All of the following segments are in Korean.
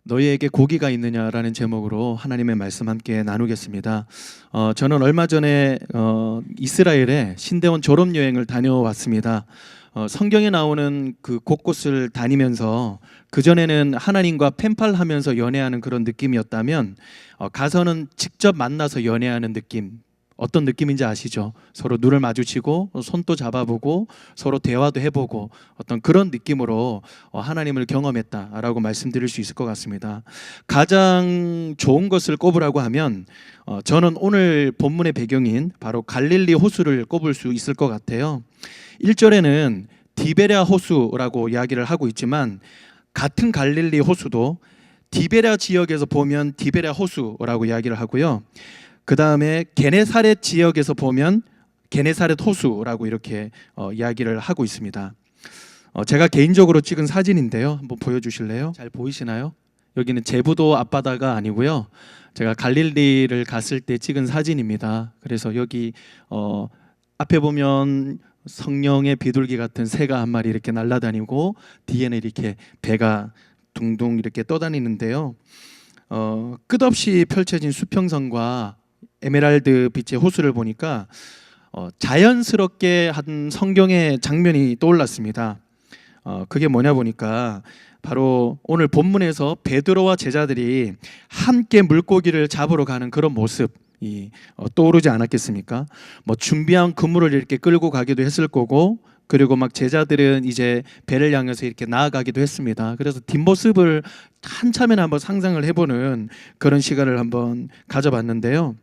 너희에게 고기가 있느냐라는 제목으로 하나님의 말씀 함께 나누겠습니다. 저는 얼마 전에 이스라엘에 신대원 졸업여행을 다녀왔습니다. 성경에 나오는 그 곳곳을 다니면서 그전에는 하나님과 펜팔하면서 연애하는 그런 느낌이었다면 가서는 직접 만나서 연애하는 느낌, 어떤 느낌인지 아시죠? 서로 눈을 마주치고 손도 잡아보고 서로 대화도 해보고 어떤 그런 느낌으로 하나님을 경험했다라고 말씀드릴 수 있을 것 같습니다. 가장 좋은 것을 꼽으라고 하면 저는 오늘 본문의 배경인 바로 갈릴리 호수를 꼽을 수 있을 것 같아요. 1절에는 디베랴 호수라고 이야기를 하고 있지만 같은 갈릴리 호수도 디베랴 지역에서 보면 디베랴 호수라고 이야기를 하고요. 그 다음에 게네사렛 지역에서 보면 게네사렛 호수라고 이렇게 이야기를 하고 있습니다. 제가 개인적으로 찍은 사진인데요. 한번 보여주실래요? 잘 보이시나요? 여기는 제부도 앞바다가 아니고요. 제가 갈릴리를 갔을 때 찍은 사진입니다. 그래서 여기 앞에 보면 성령의 비둘기 같은 새가 한 마리 이렇게 날아다니고 뒤에는 이렇게 배가 둥둥 이렇게 떠다니는데요. 끝없이 펼쳐진 수평선과 에메랄드 빛의 호수를 보니까 자연스럽게 한 성경의 장면이 떠올랐습니다. 그게 뭐냐 보니까 바로 오늘 본문에서 베드로와 제자들이 함께 물고기를 잡으러 가는 그런 모습이 떠오르지 않았겠습니까? 뭐 준비한 그물을 이렇게 끌고 가기도 했을 거고, 그리고 막 제자들은 이제 배를 향해서 이렇게 나아가기도 했습니다. 그래서 뒷모습을 한참이나 한번 상상을 해보는 그런 시간을 한번 가져봤는데요.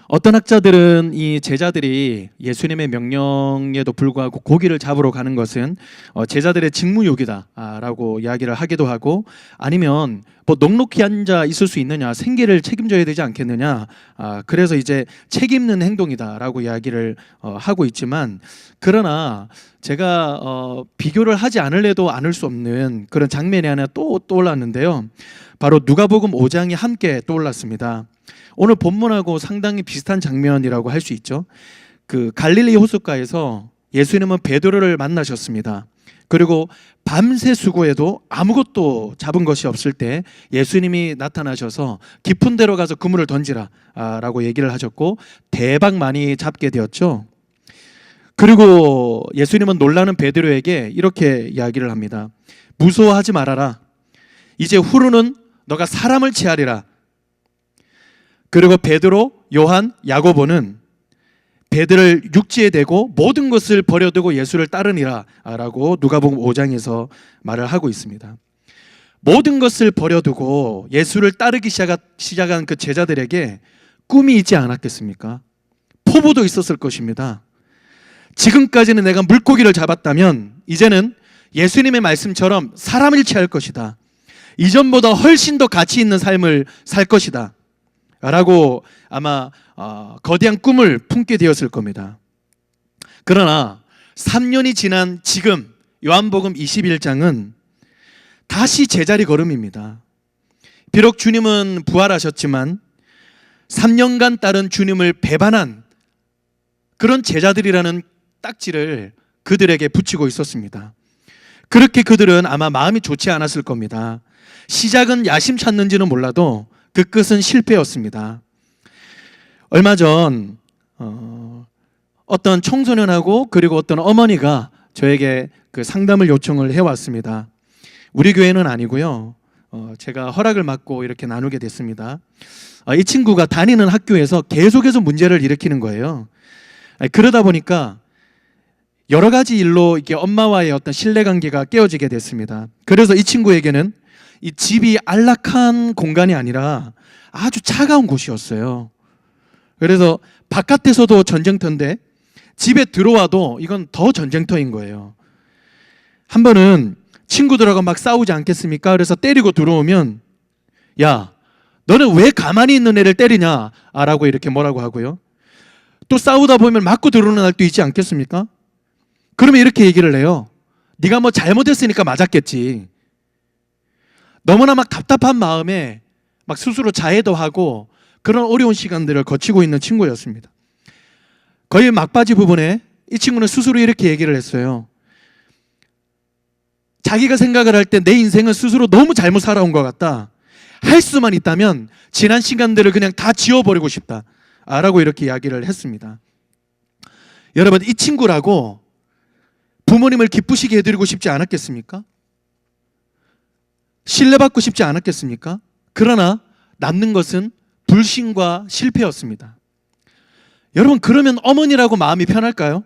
어떤 학자들은 이 제자들이 예수님의 명령에도 불구하고 고기를 잡으러 가는 것은 제자들의 직무유기다라고 이야기를 하기도 하고, 아니면 뭐 넉넉히 앉아 있을 수 있느냐, 생계를 책임져야 되지 않겠느냐, 그래서 이제 책임있는 행동이다라고 이야기를 하고 있지만, 그러나 제가 비교를 하지 않을래도 않을 수 없는 그런 장면이 하나 또 떠올랐는데요. 바로 누가복음 5장이 함께 떠올랐습니다. 오늘 본문하고 상당히 비슷한 장면이라고 할 수 있죠. 그 갈릴리 호숫가에서 예수님은 베드로를 만나셨습니다. 그리고 밤새 수고해도 아무것도 잡은 것이 없을 때 예수님이 나타나셔서 깊은 데로 가서 그물을 던지라 라고 얘기를 하셨고, 대박 많이 잡게 되었죠. 그리고 예수님은 놀라는 베드로에게 이렇게 이야기를 합니다. 무서워하지 말아라. 이제 후로는 너가 사람을 취하리라. 그리고 베드로, 요한, 야고보는 배들을 육지에 대고 모든 것을 버려두고 예수를 따르니라 라고 누가복음 5장에서 말을 하고 있습니다. 모든 것을 버려두고 예수를 따르기 시작한 그 제자들에게 꿈이 있지 않았겠습니까? 포부도 있었을 것입니다. 지금까지는 내가 물고기를 잡았다면 이제는 예수님의 말씀처럼 사람을 취할 것이다. 이전보다 훨씬 더 가치 있는 삶을 살 것이다 라고 아마 거대한 꿈을 품게 되었을 겁니다. 그러나 3년이 지난 지금 요한복음 21장은 다시 제자리 걸음입니다. 비록 주님은 부활하셨지만 3년간 따른 주님을 배반한 그런 제자들이라는 딱지를 그들에게 붙이고 있었습니다. 그렇게 그들은 아마 마음이 좋지 않았을 겁니다. 시작은 야심찼는지는 몰라도 그 끝은 실패였습니다. 얼마 전 어떤 청소년하고 그리고 어떤 어머니가 저에게 그 상담을 요청을 해왔습니다. 우리 교회는 아니고요. 제가 허락을 받고 이렇게 나누게 됐습니다. 이 친구가 다니는 학교에서 계속해서 문제를 일으키는 거예요. 그러다 보니까 여러 가지 일로 이렇게 엄마와의 어떤 신뢰관계가 깨어지게 됐습니다. 그래서 이 친구에게는 이 집이 안락한 공간이 아니라 아주 차가운 곳이었어요. 그래서 바깥에서도 전쟁터인데 집에 들어와도 이건 더 전쟁터인 거예요. 한 번은 친구들하고 막 싸우지 않겠습니까? 그래서 때리고 들어오면 야, 너는 왜 가만히 있는 애를 때리냐? 라고 이렇게 뭐라고 하고요. 또 싸우다 보면 맞고 들어오는 날도 있지 않겠습니까? 그러면 이렇게 얘기를 해요. 네가 뭐 잘못했으니까 맞았겠지. 너무나 막 답답한 마음에 막 스스로 자해도 하고 그런 어려운 시간들을 거치고 있는 친구였습니다. 거의 막바지 부분에 이 친구는 스스로 이렇게 얘기를 했어요. 자기가 생각을 할 때 내 인생은 스스로 너무 잘못 살아온 것 같다. 할 수만 있다면 지난 시간들을 그냥 다 지워버리고 싶다 라고 이렇게 이야기를 했습니다. 여러분, 이 친구라고 부모님을 기쁘시게 해드리고 싶지 않았겠습니까? 신뢰받고 싶지 않았겠습니까? 그러나 남는 것은 불신과 실패였습니다. 여러분, 그러면 어머니라고 마음이 편할까요?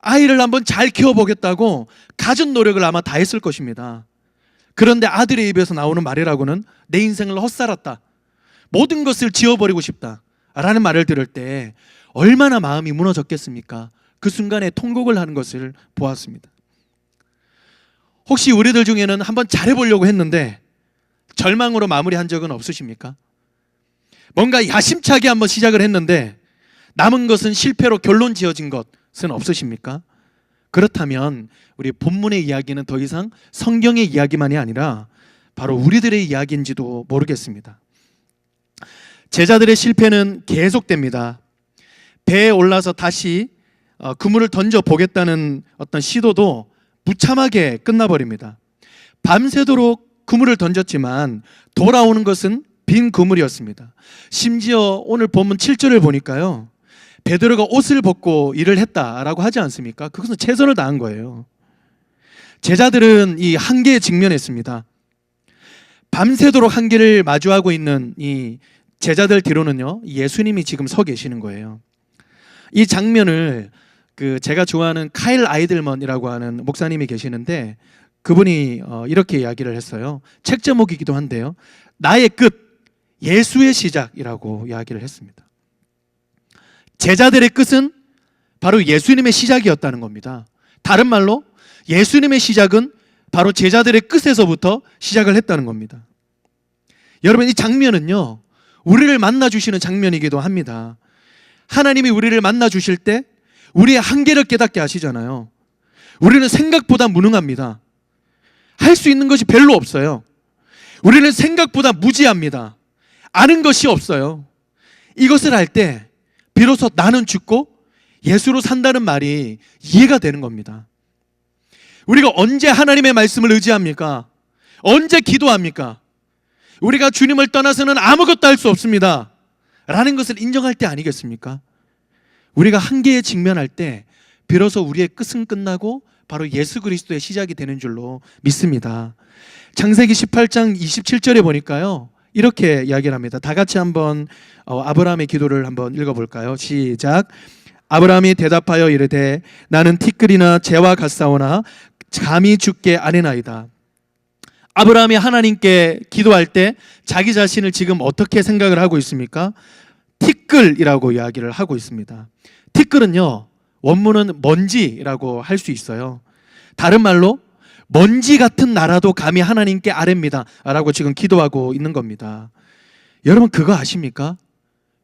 아이를 한번 잘 키워보겠다고 갖은 노력을 아마 다 했을 것입니다. 그런데 아들의 입에서 나오는 말이라고는 내 인생을 헛살았다, 모든 것을 지워버리고 싶다 라는 말을 들을 때 얼마나 마음이 무너졌겠습니까? 그 순간에 통곡을 하는 것을 보았습니다. 혹시 우리들 중에는 한번 잘해보려고 했는데 절망으로 마무리한 적은 없으십니까? 뭔가 야심차게 한번 시작을 했는데 남은 것은 실패로 결론 지어진 것은 없으십니까? 그렇다면 우리 본문의 이야기는 더 이상 성경의 이야기만이 아니라 바로 우리들의 이야기인지도 모르겠습니다. 제자들의 실패는 계속됩니다. 배에 올라서 다시 그물을 던져보겠다는 어떤 시도도 무참하게 끝나버립니다. 밤새도록 그물을 던졌지만 돌아오는 것은 빈 그물이었습니다. 심지어 오늘 본문 7절을 보니까요, 베드로가 옷을 벗고 일을 했다라고 하지 않습니까? 그것은 최선을 다한 거예요. 제자들은 이 한계에 직면했습니다. 밤새도록 한계를 마주하고 있는 이 제자들 뒤로는요, 예수님이 지금 서 계시는 거예요. 이 장면을 제가 좋아하는 카일 아이들먼이라고 하는 목사님이 계시는데 그분이 이렇게 이야기를 했어요. 책 제목이기도 한데요, 나의 끝, 예수의 시작이라고 이야기를 했습니다. 제자들의 끝은 바로 예수님의 시작이었다는 겁니다. 다른 말로 예수님의 시작은 바로 제자들의 끝에서부터 시작을 했다는 겁니다. 여러분, 이 장면은요, 우리를 만나주시는 장면이기도 합니다. 하나님이 우리를 만나주실 때 우리의 한계를 깨닫게 하시잖아요. 우리는 생각보다 무능합니다. 할 수 있는 것이 별로 없어요. 우리는 생각보다 무지합니다. 아는 것이 없어요. 이것을 할 때 비로소 나는 죽고 예수로 산다는 말이 이해가 되는 겁니다. 우리가 언제 하나님의 말씀을 의지합니까? 언제 기도합니까? 우리가 주님을 떠나서는 아무것도 할 수 없습니다 라는 것을 인정할 때 아니겠습니까? 우리가 한계에 직면할 때 비로소 우리의 끝은 끝나고 바로 예수 그리스도의 시작이 되는 줄로 믿습니다. 창세기 18장 27절에 보니까요, 이렇게 이야기를 합니다. 다 같이 한번 아브라함의 기도를 한번 읽어볼까요? 시작. 아브라함이 대답하여 이르되 나는 티끌이나 재와 같사오나 감히 죽게 아뢰나이다. 아브라함이 하나님께 기도할 때 자기 자신을 지금 어떻게 생각을 하고 있습니까? 티끌이라고 이야기를 하고 있습니다. 티끌은요, 원문은 먼지라고 할 수 있어요. 다른 말로 먼지 같은 나라도 감히 하나님께 아뢰입니다 라고 지금 기도하고 있는 겁니다. 여러분, 그거 아십니까?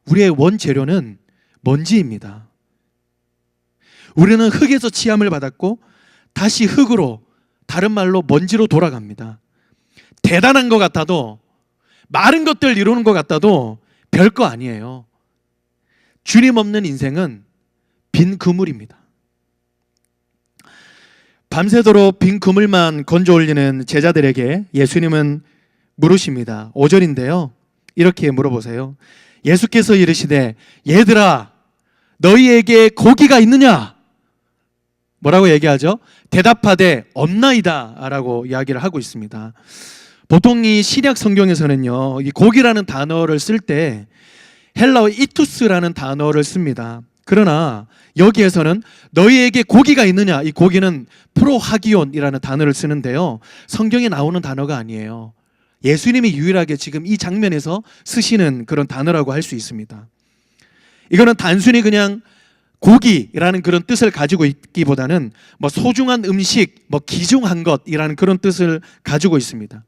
우리의 원재료는 먼지입니다. 우리는 흙에서 취함을 받았고 다시 흙으로, 다른 말로 먼지로 돌아갑니다. 대단한 것 같아도, 많은 것들 이루는 것 같아도 별거 아니에요. 주님 없는 인생은 빈 그물입니다. 밤새도록 빈 그물만 건져 올리는 제자들에게 예수님은 물으십니다. 5절인데요, 이렇게 물어보세요. 예수께서 이르시되 얘들아 너희에게 고기가 있느냐? 뭐라고 얘기하죠? 대답하되 없나이다 라고 이야기를 하고 있습니다. 보통 이 신약 성경에서는요, 이 고기라는 단어를 쓸 때 헬라어 이투스라는 단어를 씁니다. 그러나 여기에서는 너희에게 고기가 있느냐, 이 고기는 프로하기온이라는 단어를 쓰는데요, 성경에 나오는 단어가 아니에요. 예수님이 유일하게 지금 이 장면에서 쓰시는 그런 단어라고 할 수 있습니다. 이거는 단순히 그냥 고기라는 그런 뜻을 가지고 있기보다는 소중한 음식, 귀중한 것이라는 그런 뜻을 가지고 있습니다.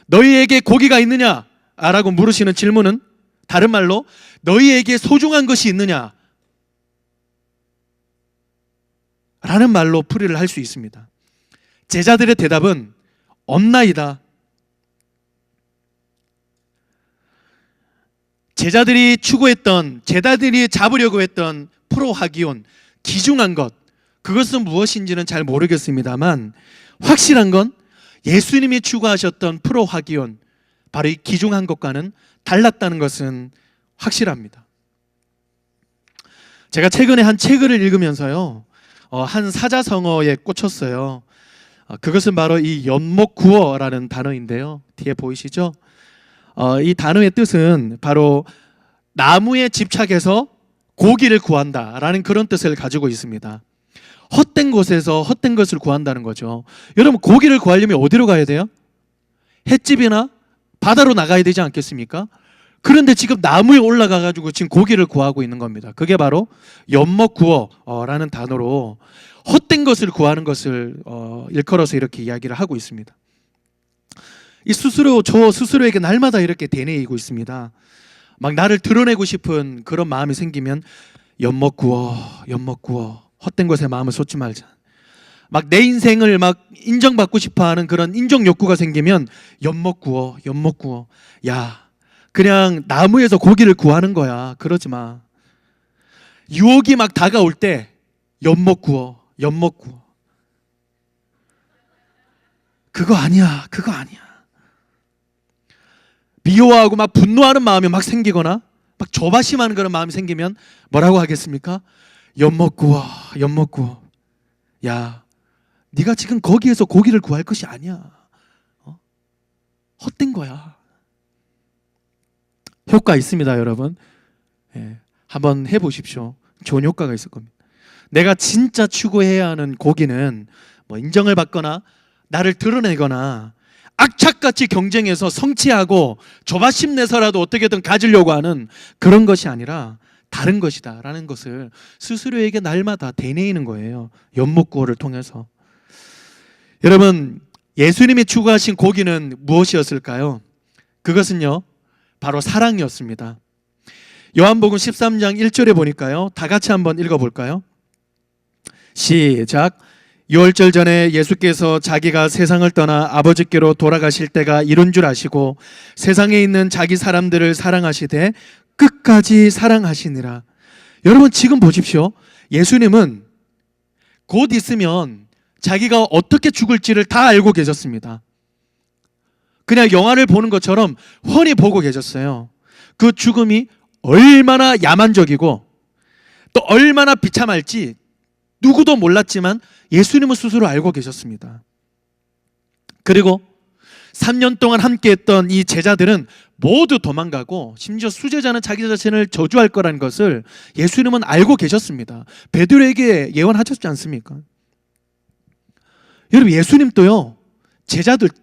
너희에게 고기가 있느냐? 라고 물으시는 질문은 다른 말로 너희에게 소중한 것이 있느냐? 라는 말로 풀이를 할 수 있습니다. 제자들의 대답은 없나이다. 제자들이 추구했던, 제자들이 잡으려고 했던 프로하기온, 귀중한 것, 그것은 무엇인지는 잘 모르겠습니다만 확실한 건 예수님이 추구하셨던 프로화기온, 바로 이 기중한 것과는 달랐다는 것은 확실합니다. 제가 최근에 한 책을 읽으면서요, 한 사자성어에 꽂혔어요. 그것은 바로 이 연목구어라는 단어인데요. 뒤에 보이시죠? 이 단어의 뜻은 바로 나무에 집착해서 고기를 구한다라는 그런 뜻을 가지고 있습니다. 헛된 곳에서 헛된 것을 구한다는 거죠. 여러분, 고기를 구하려면 어디로 가야 돼요? 횟집이나 바다로 나가야 되지 않겠습니까? 그런데 지금 나무에 올라가 가지고 지금 고기를 구하고 있는 겁니다. 그게 바로 연목구어라는 단어로 헛된 것을 구하는 것을 일컬어서 이렇게 이야기를 하고 있습니다. 저 스스로에게 날마다 이렇게 되뇌이고 있습니다. 막 나를 드러내고 싶은 그런 마음이 생기면 연목구어, 헛된 것에 마음을 쏟지 말자. 막 내 인생을 막 인정받고 싶어하는 그런 인정 욕구가 생기면 연목구어. 야, 그냥 나무에서 고기를 구하는 거야. 그러지 마. 유혹이 막 다가올 때 연목구어. 그거 아니야. 미워하고 막 분노하는 마음이 막 생기거나 막 조바심하는 그런 마음이 생기면 뭐라고 하겠습니까? 연목구어. 야, 네가 지금 거기에서 고기를 구할 것이 아니야. 헛된 거야. 효과 있습니다, 여러분. 한번 해보십시오. 좋은 효과가 있을 겁니다. 내가 진짜 추구해야 하는 고기는 뭐 인정을 받거나 나를 드러내거나 악착같이 경쟁해서 성취하고 조바심 내서라도 어떻게든 가지려고 하는 그런 것이 아니라 다른 것이다 라는 것을 스스로에게 날마다 되뇌이는 거예요. 연목구어를 통해서. 여러분, 예수님이 추구하신 고기는 무엇이었을까요? 그것은요, 바로 사랑이었습니다. 요한복음 13장 1절에 보니까요, 다 같이 한번 읽어볼까요? 시작. 유월절 전에 예수께서 자기가 세상을 떠나 아버지께로 돌아가실 때가 이른 줄 아시고 세상에 있는 자기 사람들을 사랑하시되 끝까지 사랑하시니라. 여러분, 지금 보십시오. 예수님은 곧 있으면 자기가 어떻게 죽을지를 다 알고 계셨습니다. 그냥 영화를 보는 것처럼 훤히 보고 계셨어요. 그 죽음이 얼마나 야만적이고 또 얼마나 비참할지 누구도 몰랐지만 예수님은 스스로 알고 계셨습니다. 그리고 3년 동안 함께했던 이 제자들은 모두 도망가고 심지어 수제자는 자기 자신을 저주할 거라는 것을 예수님은 알고 계셨습니다. 베드로에게 예언하셨지 않습니까? 여러분, 예수님도요,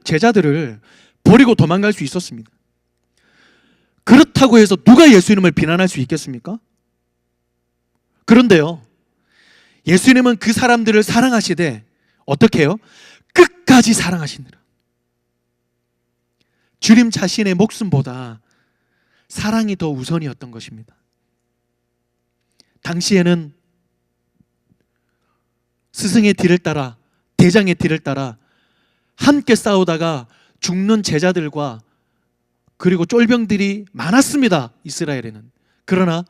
제자들을 버리고 도망갈 수 있었습니다. 그렇다고 해서 누가 예수님을 비난할 수 있겠습니까? 그런데요, 예수님은 그 사람들을 사랑하시되 어떻게 해요? 끝까지 사랑하시느라. 주님 자신의 목숨보다 사랑이 더 우선이었던 것입니다. 당시에는 스승의 뒤를 따라, 대장의 뒤를 따라 함께 싸우다가 죽는 제자들과 그리고 쫄병들이 많았습니다, 이스라엘에는. 그러나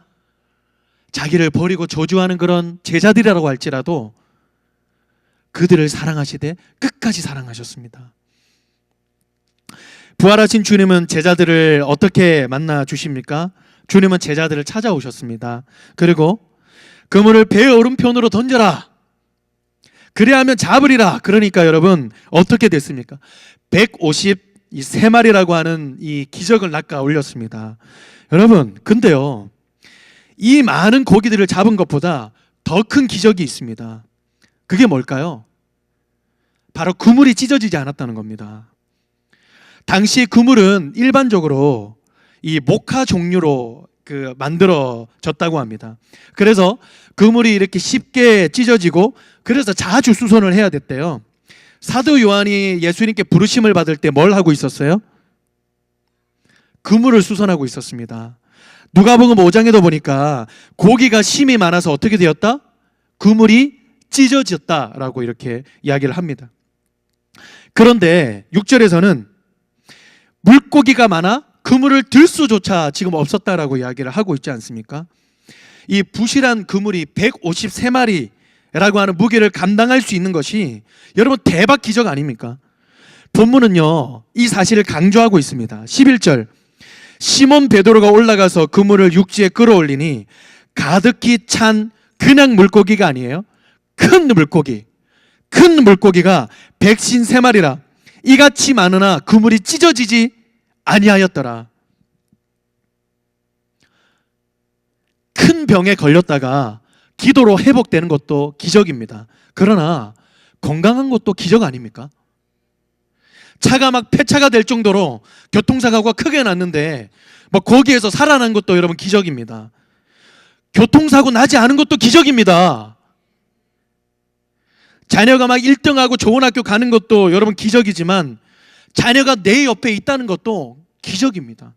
자기를 버리고 저주하는 그런 제자들이라고 할지라도 그들을 사랑하시되 끝까지 사랑하셨습니다. 부활하신 주님은 제자들을 어떻게 만나 주십니까? 주님은 제자들을 찾아오셨습니다. 그리고 그물을 배의 오른편으로 던져라. 그래야하면 잡으리라. 그러니까 여러분, 어떻게 됐습니까? 153마리라고 하는 이 기적을 낚아 올렸습니다. 여러분, 근데요, 이 많은 고기들을 잡은 것보다 더 큰 기적이 있습니다. 그게 뭘까요? 바로 그물이 찢어지지 않았다는 겁니다. 당시 그물은 일반적으로 이 목화 종류로 만들어졌다고 합니다. 그래서 그물이 이렇게 쉽게 찢어지고 그래서 자주 수선을 해야 됐대요. 사도 요한이 예수님께 부르심을 받을 때 뭘 하고 있었어요? 그물을 수선하고 있었습니다. 누가복음 5장에도 보니까 고기가 심이 많아서 어떻게 되었다? 그물이 찢어졌다라고 이렇게 이야기를 합니다. 그런데 6절에서는 물고기가 많아 그물을 들 수조차 지금 없었다라고 이야기를 하고 있지 않습니까? 이 부실한 그물이 153마리라고 하는 무게를 감당할 수 있는 것이 여러분 대박 기적 아닙니까? 본문은요, 이 사실을 강조하고 있습니다. 11절, 시몬 베드로가 올라가서 그물을 육지에 끌어올리니 가득히 찬 그냥 물고기가 아니에요. 큰 물고기가 백신 3마리라 이같이 많으나 그물이 찢어지지 아니하였더라. 큰 병에 걸렸다가 기도로 회복되는 것도 기적입니다. 그러나 건강한 것도 기적 아닙니까? 차가 막 폐차가 될 정도로 교통사고가 크게 났는데 뭐 거기에서 살아난 것도 여러분 기적입니다. 교통사고 나지 않은 것도 기적입니다. 자녀가 막 1등하고 좋은 학교 가는 것도 여러분 기적이지만 자녀가 내 옆에 있다는 것도 기적입니다.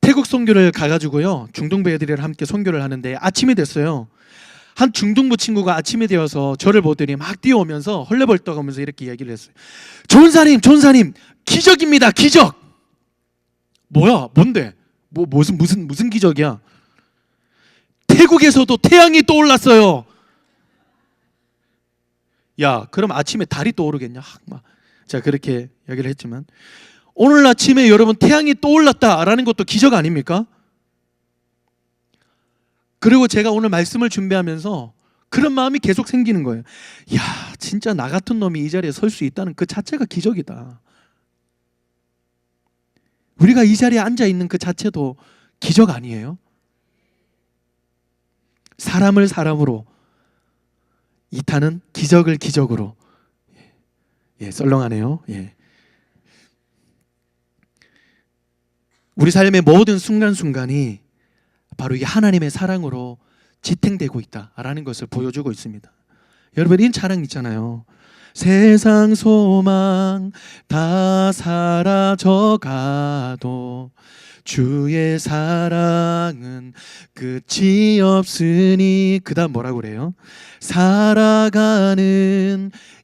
태국 선교를 가가지고요, 중등부 애들이랑 함께 선교를 하는데 아침이 됐어요. 한 중등부 친구가 아침이 되어서 저를 보더니 막 뛰어오면서 헐레벌떡하면서 이렇게 얘기를 했어요. 전사님 기적입니다, 기적. 뭐야, 뭔데? 무슨 기적이야? 태국에서도 태양이 떠올랐어요. 야, 그럼 아침에 달이 떠오르겠냐? 제가 그렇게 얘기를 했지만 오늘 아침에 여러분 태양이 떠올랐다라는 것도 기적 아닙니까? 그리고 제가 오늘 말씀을 준비하면서 그런 마음이 계속 생기는 거예요. 야, 진짜 나 같은 놈이 이 자리에 설 수 있다는 그 자체가 기적이다. 우리가 이 자리에 앉아 있는 그 자체도 기적 아니에요? 사람을 사람으로 이타는 기적을 기적으로. 예, 썰렁하네요. 예. 우리 삶의 모든 순간순간이 바로 이 하나님의 사랑으로 지탱되고 있다라는 것을 보여주고 있습니다. 여러분, 이 찬양 있잖아요. 세상 소망 다 사라져가도 주의 사랑은 끝이 없으니, 그 다음 뭐라고 그래요? 살아가는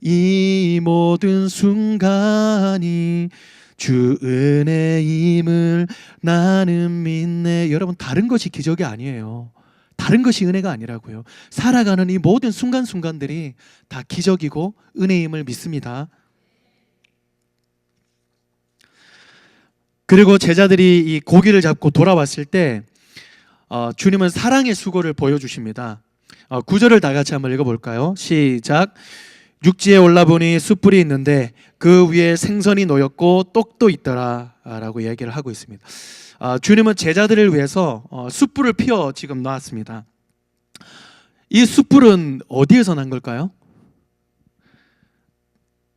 이 모든 순간이 주 은혜임을 나는 믿네. 여러분, 다른 것이 기적이 아니에요. 다른 것이 은혜가 아니라고요. 살아가는 이 모든 순간순간들이 다 기적이고 은혜임을 믿습니다. 그리고 제자들이 이 고기를 잡고 돌아왔을 때 주님은 사랑의 수고를 보여주십니다. 9절을 다 같이 한번 읽어볼까요? 시작. 육지에 올라보니 숯불이 있는데 그 위에 생선이 놓였고 떡도 있더라 라고 이야기를 하고 있습니다. 주님은 제자들을 위해서 숯불을 피워 지금 놨습니다. 이 숯불은 어디에서 난 걸까요?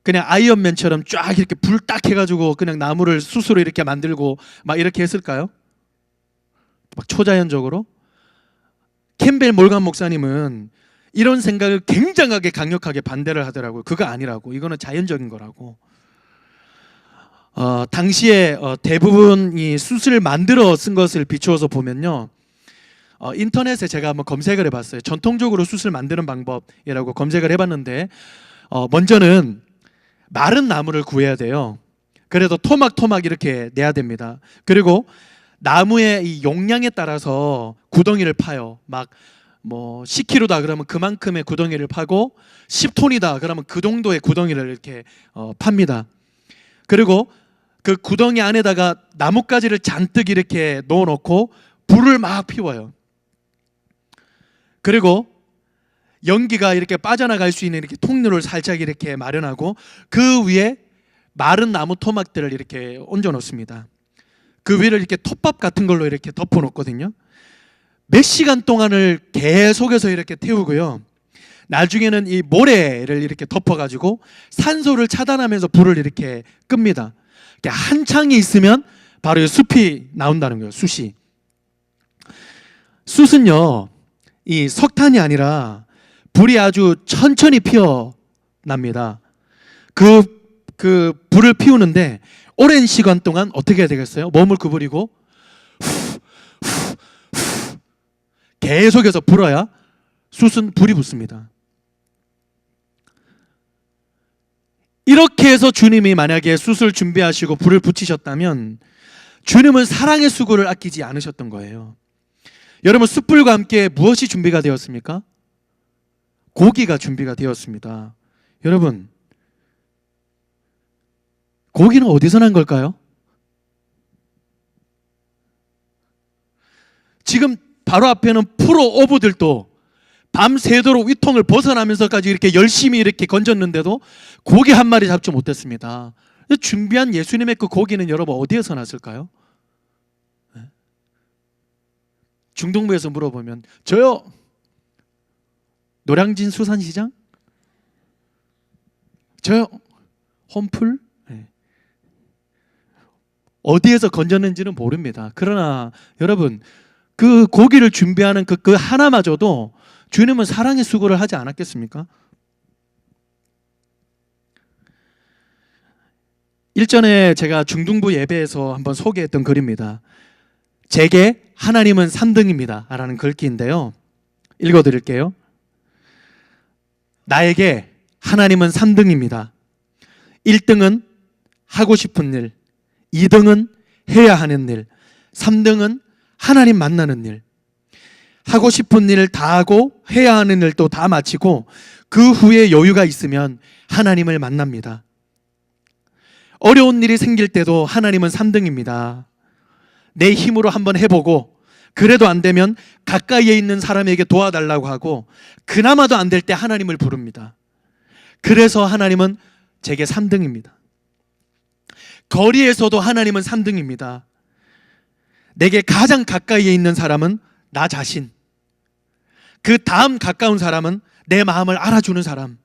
그냥 아이언맨처럼 쫙 이렇게 불 딱 해가지고 그냥 나무를 숯으로 이렇게 만들고 막 이렇게 했을까요? 막 초자연적으로? 캠벨 몰간 목사님은 이런 생각을 굉장하게 강력하게 반대를 하더라고요. 그거 아니라고. 이거는 자연적인 거라고. 당시에 대부분 이 숯을 만들어 쓴 것을 비추어서 보면요, 인터넷에 제가 한번 검색을 해봤어요. 전통적으로 숯을 만드는 방법이라고 검색을 해봤는데 먼저는 마른 나무를 구해야 돼요. 그래도 토막 이렇게 내야 됩니다. 그리고 나무의 이 용량에 따라서 구덩이를 파요. 막 뭐 10kg다 그러면 그만큼의 구덩이를 파고 10톤이다 그러면 그 정도의 구덩이를 이렇게 팝니다. 그리고 그 구덩이 안에다가 나뭇가지를 잔뜩 이렇게 넣어놓고 불을 막 피워요. 그리고 연기가 이렇게 빠져나갈 수 있는 이렇게 통로를 살짝 이렇게 마련하고 그 위에 마른 나무 토막들을 이렇게 얹어 놓습니다. 그 위를 이렇게 톱밥 같은 걸로 이렇게 덮어 놓거든요. 몇 시간 동안을 계속해서 이렇게 태우고요. 나중에는 이 모래를 이렇게 덮어가지고 산소를 차단하면서 불을 이렇게 끕니다. 한창이 있으면 바로 이 숲이 나온다는 거예요. 숯이. 숯은요, 이 석탄이 아니라 불이 아주 천천히 피어납니다. 그 불을 피우는데 오랜 시간 동안 어떻게 해야 되겠어요? 몸을 구부리고 계속해서 불어야 숯은 불이 붙습니다. 이렇게 해서 주님이 만약에 숯을 준비하시고 불을 붙이셨다면 주님은 사랑의 수고를 아끼지 않으셨던 거예요. 여러분, 숯불과 함께 무엇이 준비가 되었습니까? 고기가 준비가 되었습니다. 여러분, 고기는 어디서 난 걸까요? 지금 바로 앞에는 프로 오브들도 밤새도록 위통을 벗어나면서까지 이렇게 열심히 이렇게 건졌는데도 고기 한 마리 잡지 못했습니다. 준비한 예수님의 그 고기는 여러분 어디에서 났을까요? 중동부에서 물어보면 저요, 노량진 수산시장? 저요, 홈플? 어디에서 건졌는지는 모릅니다. 그러나 여러분, 그 고기를 준비하는 그 하나마저도 주님은 사랑의 수고를 하지 않았겠습니까? 일전에 제가 중등부 예배에서 한번 소개했던 글입니다. 제게 하나님은 3등입니다 라는 글귀인데요, 읽어드릴게요. 나에게 하나님은 3등입니다. 1등은 하고 싶은 일, 2등은 해야 하는 일, 3등은 하나님 만나는 일. 하고 싶은 일을 다 하고 해야 하는 일도 다 마치고 그 후에 여유가 있으면 하나님을 만납니다. 어려운 일이 생길 때도 하나님은 3등입니다. 내 힘으로 한번 해보고 그래도 안 되면 가까이에 있는 사람에게 도와달라고 하고 그나마도 안 될 때 하나님을 부릅니다. 그래서 하나님은 제게 3등입니다. 거리에서도 하나님은 3등입니다. 내게 가장 가까이에 있는 사람은 나 자신, 그 다음 가까운 사람은 내 마음을 알아주는 사람,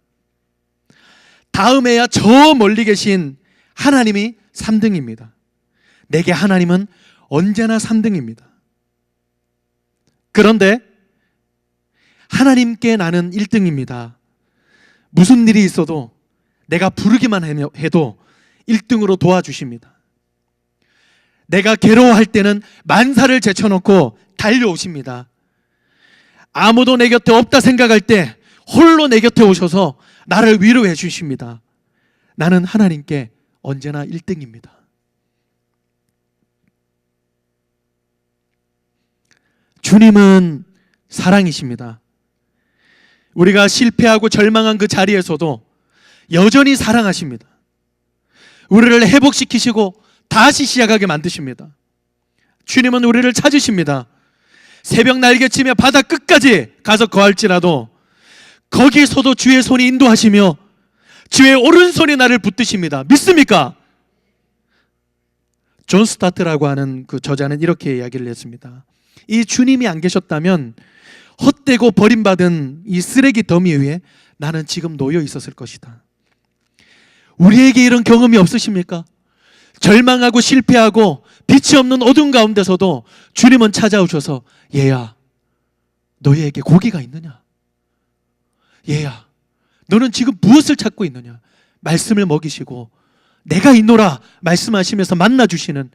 다음에야 저 멀리 계신 하나님이 3등입니다. 내게 하나님은 언제나 3등입니다. 그런데 하나님께 나는 1등입니다. 무슨 일이 있어도 내가 부르기만 해도 1등으로 도와주십니다. 내가 괴로워할 때는 만사를 제쳐놓고 달려오십니다. 아무도 내 곁에 없다 생각할 때 홀로 내 곁에 오셔서 나를 위로해 주십니다. 나는 하나님께 언제나 1등입니다. 주님은 사랑이십니다. 우리가 실패하고 절망한 그 자리에서도 여전히 사랑하십니다. 우리를 회복시키시고 다시 시작하게 만드십니다. 주님은 우리를 찾으십니다. 새벽 날개치며 바다 끝까지 가서 거할지라도 거기에서도 주의 손이 인도하시며 주의 오른손이 나를 붙드십니다. 믿습니까? 존 스타트라고 하는 그 저자는 이렇게 이야기를 했습니다. 이 주님이 안 계셨다면 헛되고 버림받은 이 쓰레기 더미 위에 나는 지금 놓여 있었을 것이다. 우리에게 이런 경험이 없으십니까? 절망하고 실패하고 빛이 없는 어둠 가운데서도 주님은 찾아오셔서 얘야, 너희에게 고기가 있느냐? 얘야, 너는 지금 무엇을 찾고 있느냐? 말씀을 먹이시고 내가 있노라 말씀하시면서 만나주시는,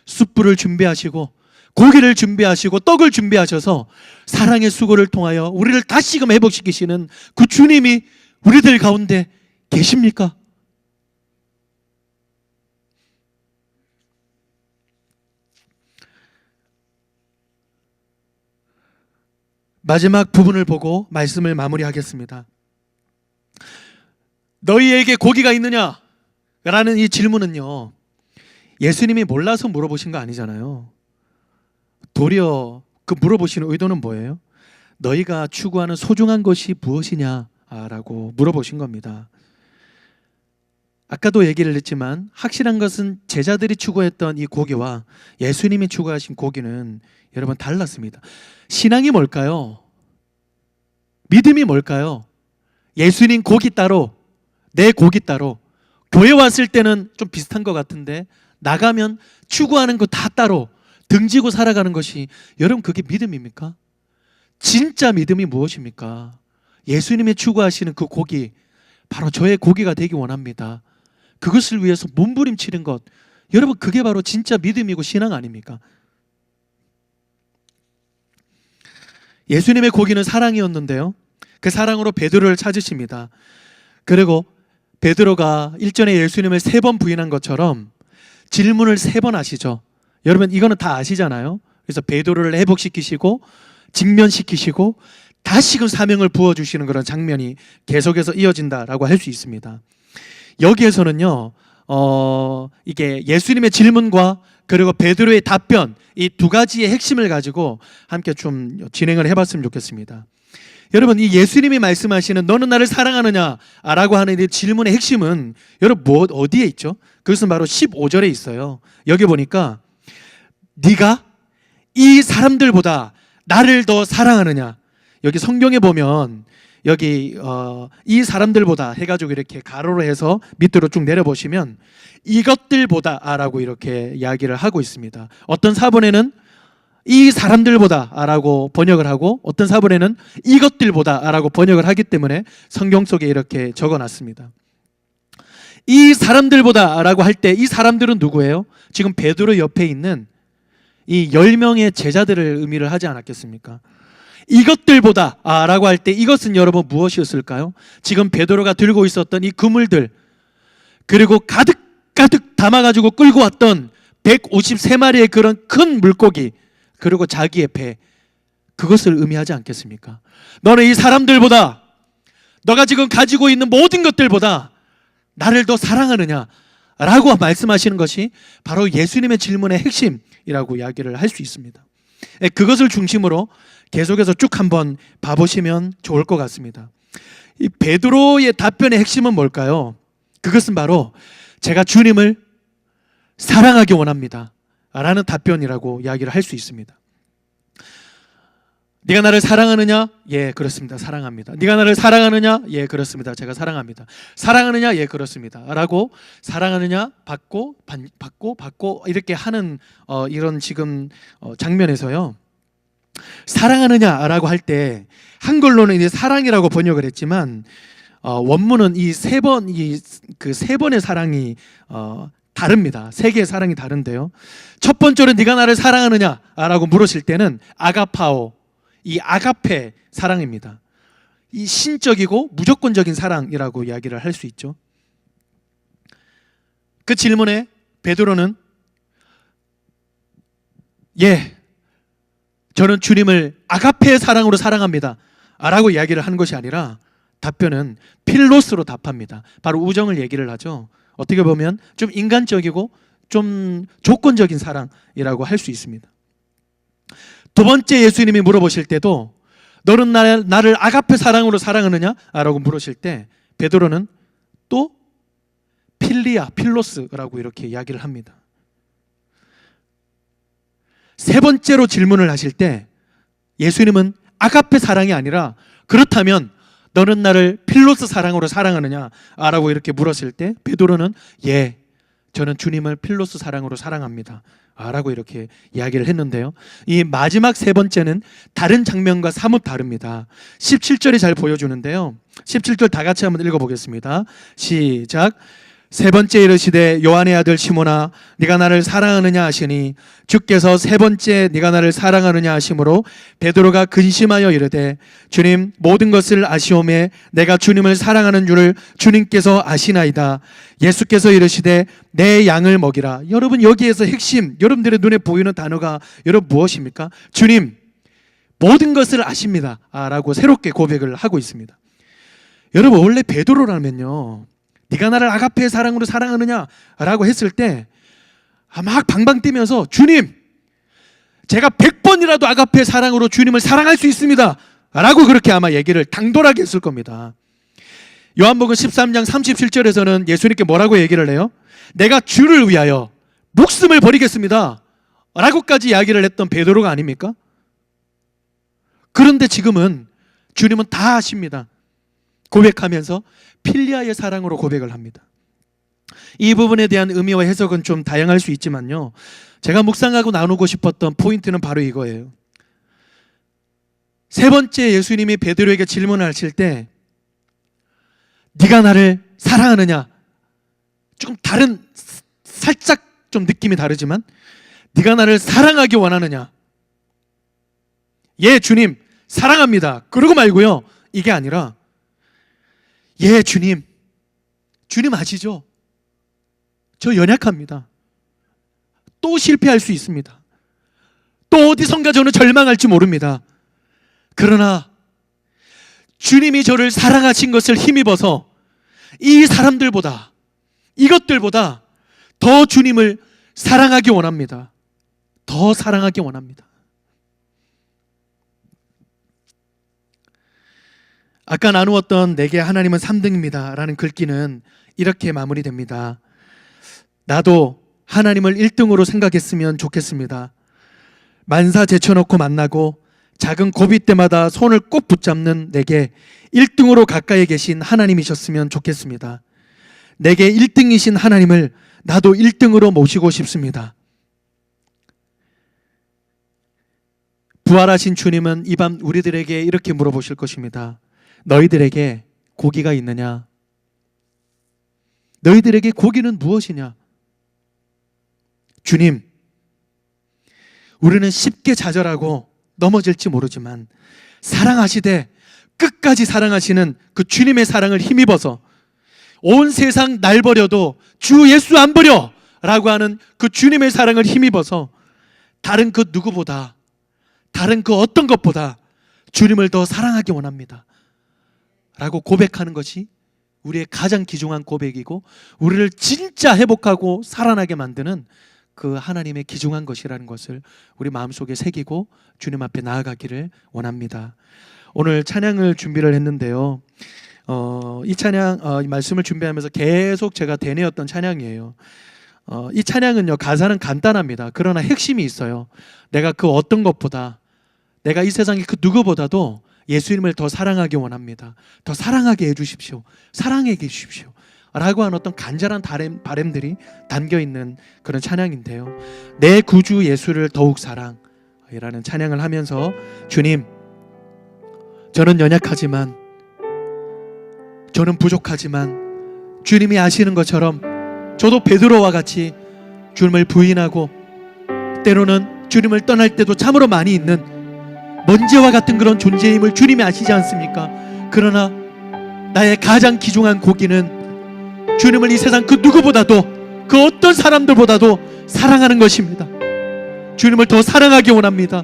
숯불을 준비하시고 고기를 준비하시고 떡을 준비하셔서 사랑의 수고를 통하여 우리를 다시금 회복시키시는 그 주님이 우리들 가운데 계십니까? 마지막 부분을 보고 말씀을 마무리하겠습니다. 너희에게 고기가 있느냐? 라는 이 질문은요, 예수님이 몰라서 물어보신 거 아니잖아요. 도리어 그 물어보시는 의도는 뭐예요? 너희가 추구하는 소중한 것이 무엇이냐? 라고 물어보신 겁니다. 아까도 얘기를 했지만 확실한 것은 제자들이 추구했던 이 고기와 예수님이 추구하신 고기는 여러분 달랐습니다. 신앙이 뭘까요? 믿음이 뭘까요? 예수님 고기 따로, 내 고기 따로. 교회 왔을 때는 좀 비슷한 것 같은데 나가면 추구하는 거 다 따로 등지고 살아가는 것이, 여러분 그게 믿음입니까? 진짜 믿음이 무엇입니까? 예수님이 추구하시는 그 고기, 바로 저의 고기가 되기 원합니다. 그것을 위해서 몸부림치는 것, 여러분 그게 바로 진짜 믿음이고 신앙 아닙니까? 예수님의 고기는 사랑이었는데요, 그 사랑으로 베드로를 찾으십니다. 그리고 베드로가 일전에 예수님을 3번 부인한 것처럼 질문을 3번 하시죠. 여러분 이거는 다 아시잖아요. 그래서 베드로를 회복시키시고 직면시키시고 다시금 사명을 부어주시는 그런 장면이 계속해서 이어진다라고 할 수 있습니다. 여기에서는요, 이게 예수님의 질문과 그리고 베드로의 답변, 이 두 가지의 핵심을 가지고 함께 좀 진행을 해봤으면 좋겠습니다. 여러분, 이 예수님이 말씀하시는 너는 나를 사랑하느냐 라고 하는 이 질문의 핵심은 여러분 어디에 있죠? 그것은 바로 15절에 있어요. 여기 보니까 네가 이 사람들보다 나를 더 사랑하느냐. 여기 성경에 보면 여기 이 사람들보다 해가지고 이렇게 가로로 해서 밑으로 쭉 내려보시면 이것들보다 라고 이렇게 이야기를 하고 있습니다. 어떤 사본에는 이 사람들보다 라고 번역을 하고 어떤 사본에는 이것들보다 라고 번역을 하기 때문에 성경 속에 이렇게 적어놨습니다. 이 사람들보다 라고 할 때 이 사람들은 누구예요? 지금 베드로 옆에 있는 이 10명의 제자들을 의미를 하지 않았겠습니까? 이것들보다 라고 할 때 이것은 여러분 무엇이었을까요? 지금 베드로가 들고 있었던 이 그물들, 그리고 가득 담아가지고 끌고 왔던 153마리의 그런 큰 물고기, 그리고 자기의 배, 그것을 의미하지 않겠습니까? 너는 이 사람들보다, 너가 지금 가지고 있는 모든 것들보다 나를 더 사랑하느냐 라고 말씀하시는 것이 바로 예수님의 질문의 핵심이라고 이야기를 할 수 있습니다. 그것을 중심으로 계속해서 쭉 한번 봐보시면 좋을 것 같습니다. 이 베드로의 답변의 핵심은 뭘까요? 그것은 바로 제가 주님을 사랑하기 원합니다 라는 답변이라고 이야기를 할 수 있습니다. 네가 나를 사랑하느냐? 예, 그렇습니다. 사랑합니다. 네가 나를 사랑하느냐? 예, 그렇습니다. 제가 사랑합니다. 사랑하느냐? 예, 그렇습니다. 라고 사랑하느냐? 받고 이렇게 하는 이런 지금 장면에서요. 사랑하느냐 라고 할 때 한글로는 이제 사랑이라고 번역을 했지만 원문은 이 세 번의 사랑이 다릅니다. 세 개의 사랑이 다른데요. 첫 번째로 네가 나를 사랑하느냐 라고 물으실 때는 아가파오, 이 아가페 사랑입니다. 이 신적이고 무조건적인 사랑이라고 이야기를 할 수 있죠. 그 질문에 베드로는 예, 저는 주님을 아가페의 사랑으로 사랑합니다 라고 이야기를 한 것이 아니라 답변은 필로스로 답합니다. 바로 우정을 얘기를 하죠. 어떻게 보면 좀 인간적이고 좀 조건적인 사랑이라고 할 수 있습니다. 두 번째 예수님이 물어보실 때도 너는 나를 아가페 사랑으로 사랑하느냐? 라고 물으실 때 베드로는 또 필리아, 필로스라고 이렇게 이야기를 합니다. 세 번째로 질문을 하실 때 예수님은 아가페 사랑이 아니라 그렇다면 너는 나를 필로스 사랑으로 사랑하느냐? 라고 이렇게 물었을 때 베드로는 예, 저는 주님을 필로스 사랑으로 사랑합니다 라고 이렇게 이야기를 했는데요. 이 마지막 세 번째는 다른 장면과 사뭇 다릅니다. 17절이 잘 보여주는데요. 17절 다 같이 한번 읽어보겠습니다. 시작. 세 번째 이르시되 요한의 아들 시몬아 네가 나를 사랑하느냐 하시니 주께서 세 번째 네가 나를 사랑하느냐 하심으로 베드로가 근심하여 이르되 주님 모든 것을 아시오매 내가 주님을 사랑하는 줄을 주님께서 아시나이다. 예수께서 이르시되 내 양을 먹이라. 여러분 여기에서 핵심, 여러분들의 눈에 보이는 단어가 여러분 무엇입니까? 주님 모든 것을 아십니다 라고 새롭게 고백을 하고 있습니다. 여러분 원래 베드로라면요, 네가 나를 아가페의 사랑으로 사랑하느냐 라고 했을 때 막 방방 뛰면서 주님 제가 100번이라도 아가페의 사랑으로 주님을 사랑할 수 있습니다 라고 그렇게 아마 얘기를 당돌하게 했을 겁니다. 요한복음 13장 37절에서는 예수님께 뭐라고 얘기를 해요? 내가 주를 위하여 목숨을 버리겠습니다 라고까지 이야기를 했던 베드로가 아닙니까? 그런데 지금은 주님은 다 아십니다. 고백하면서 필리아의 사랑으로 고백을 합니다. 이 부분에 대한 의미와 해석은 좀 다양할 수 있지만요, 제가 묵상하고 나누고 싶었던 포인트는 바로 이거예요. 세 번째 예수님이 베드로에게 질문을 하실 때 네가 나를 사랑하느냐, 조금 다른, 살짝 좀 느낌이 다르지만 네가 나를 사랑하기 원하느냐, 예 주님 사랑합니다 그러고 말고요, 이게 아니라 예 주님 아시죠? 저 연약합니다. 또 실패할 수 있습니다. 또 어디선가 저는 절망할지 모릅니다. 그러나 주님이 저를 사랑하신 것을 힘입어서 이 사람들보다 이것들보다 더 주님을 사랑하기 원합니다. 더 사랑하기 원합니다. 아까 나누었던 내게 하나님은 3등입니다 라는 글귀는 이렇게 마무리됩니다. 나도 하나님을 1등으로 생각했으면 좋겠습니다. 만사 제쳐놓고 만나고 작은 고비 때마다 손을 꼭 붙잡는 내게 1등으로 가까이 계신 하나님이셨으면 좋겠습니다. 내게 1등이신 하나님을 나도 1등으로 모시고 싶습니다. 부활하신 주님은 이 밤 우리들에게 이렇게 물어보실 것입니다. 너희들에게 고기가 있느냐? 너희들에게 고기는 무엇이냐? 주님, 우리는 쉽게 좌절하고 넘어질지 모르지만 사랑하시되 끝까지 사랑하시는 그 주님의 사랑을 힘입어서 온 세상 날 버려도 주 예수 안 버려! 라고 하는 그 주님의 사랑을 힘입어서 다른 그 누구보다, 다른 그 어떤 것보다 주님을 더 사랑하기 원합니다 라고 고백하는 것이 우리의 가장 귀중한 고백이고 우리를 진짜 회복하고 살아나게 만드는 그 하나님의 귀중한 것이라는 것을 우리 마음속에 새기고 주님 앞에 나아가기를 원합니다. 오늘 찬양을 준비를 했는데요, 이 찬양, 이 말씀을 준비하면서 계속 제가 되뇌었던 찬양이에요. 이 찬양은요, 가사는 간단합니다. 그러나 핵심이 있어요. 내가 그 어떤 것보다, 내가 이 세상의 그 누구보다도 예수님을 더 사랑하기 원합니다. 더 사랑하게 해주십시오. 사랑해 주십시오 라고 하는 어떤 간절한 바램들이 담겨있는 그런 찬양인데요, 내 구주 예수를 더욱 사랑이라는 찬양을 하면서 주님, 저는 연약하지만, 저는 부족하지만 주님이 아시는 것처럼 저도 베드로와 같이 주님을 부인하고 때로는 주님을 떠날 때도 참으로 많이 있는 먼지와 같은 그런 존재임을 주님이 아시지 않습니까? 그러나 나의 가장 귀중한 고기는 주님을 이 세상 그 누구보다도, 그 어떤 사람들보다도 사랑하는 것입니다. 주님을 더 사랑하기 원합니다.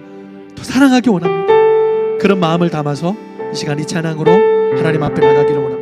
더 사랑하기 원합니다. 그런 마음을 담아서 이 시간 이 찬양으로 하나님 앞에 나가기를 원합니다.